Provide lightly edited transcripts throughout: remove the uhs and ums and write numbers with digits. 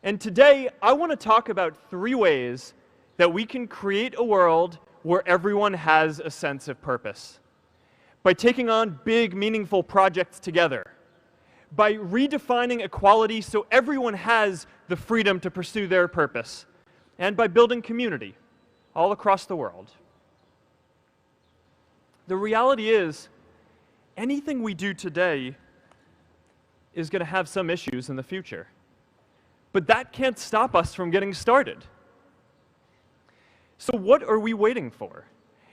And today, I want to talk about 3 ways that we can create a world where everyone has a sense of purpose. By taking on big, meaningful projects together. By redefining equality so everyone has the freedom to pursue their purpose. And by building community all across the world. The reality is, anything we do today is going to have some issues in the future. But that can't stop us from getting started. So what are we waiting for?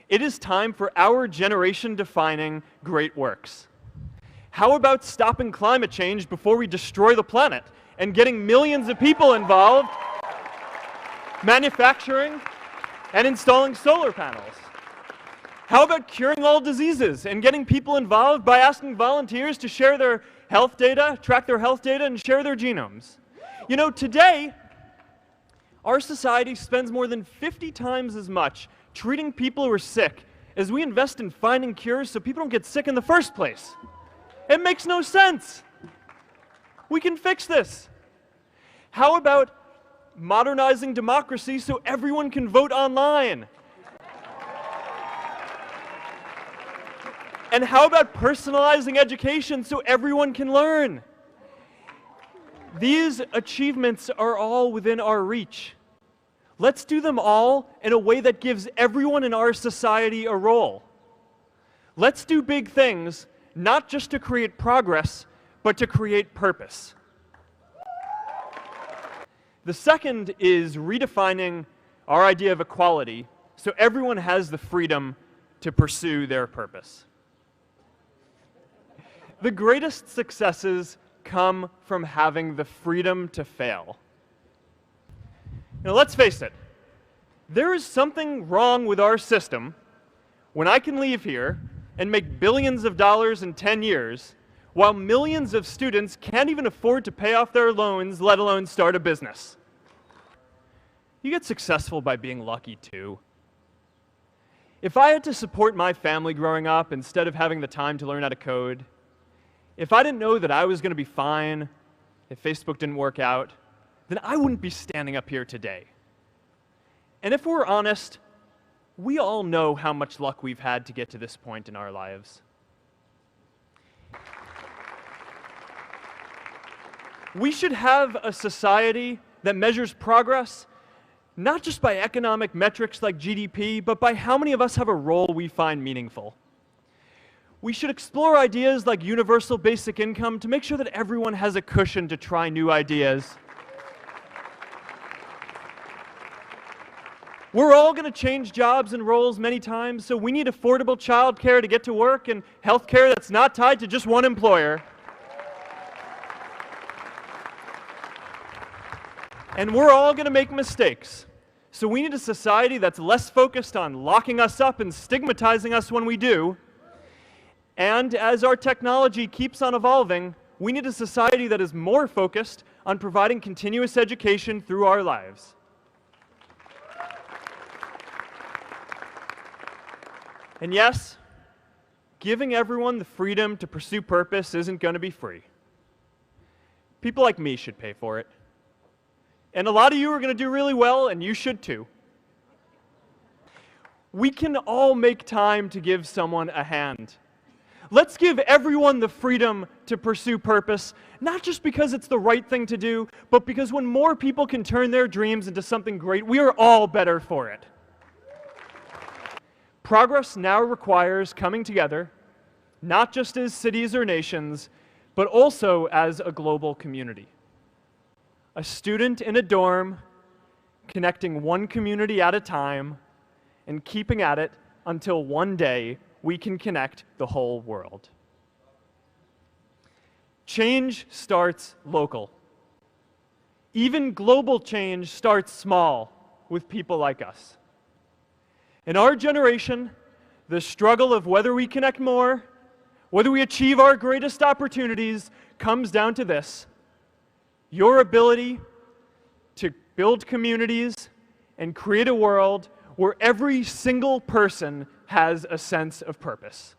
It is time for our generation-defining great works. How about stopping climate change before we destroy the planet and getting millions of people involved, manufacturing and installing solar panels? How about curing all diseases and getting people involved by asking volunteers to share their health data, track their health data, and share their genomes? You know, today, our society spends more than 50 times as much treating people who are sick as we invest in finding cures so people don't get sick in the first place. It makes no sense. We can fix this. How about modernizing democracy so everyone can vote online? And how about personalizing education so everyone can learn? These achievements are all within our reach. Let's do them all in a way that gives everyone in our society a role. Let's do big things, not just to create progress, but to create purpose. The second is redefining our idea of equality so everyone has the freedom to pursue their purpose. The greatest successes come from having the freedom to fail. Now, let's face it. There is something wrong with our system when I can leave here and make billions of dollars in 10 years while millions of students can't even afford to pay off their loans, let alone start a business. You get successful by being lucky, too. If I had to support my family growing up instead of having the time to learn how to code, if I didn't know that I was going to be fine if Facebook didn't work out, then I wouldn't be standing up here today. And if we're honest, we all know how much luck we've had to get to this point in our lives. We should have a society that measures progress not just by economic metrics like GDP, but by how many of us have a role we find meaningful. We should explore ideas like universal basic income to make sure that everyone has a cushion to try new ideas. We're all going to change jobs and roles many times, so we need affordable childcare to get to work and healthcare that's not tied to just one employer. And we're all going to make mistakes. So we need a society that's less focused on locking us up and stigmatizing us when we do. And as our technology keeps on evolving, we need a society that is more focused on providing continuous education through our lives. And yes, giving everyone the freedom to pursue purpose isn't going to be free. People like me should pay for it. And a lot of you are going to do really well, and you should too. We can all make time to give someone a hand. Let's give everyone the freedom to pursue purpose, not just because it's the right thing to do, but because when more people can turn their dreams into something great, we are all better for it. Progress now requires coming together, not just as cities or nations, but also as a global community. A student in a dorm, connecting one community at a time, and keeping at it until one day we can connect the whole world. Change starts local. Even global change starts small with people like us. In our generation, the struggle of whether we connect more, whether we achieve our greatest opportunities, comes down to this: your ability to build communities and create a world where every single person has a sense of purpose.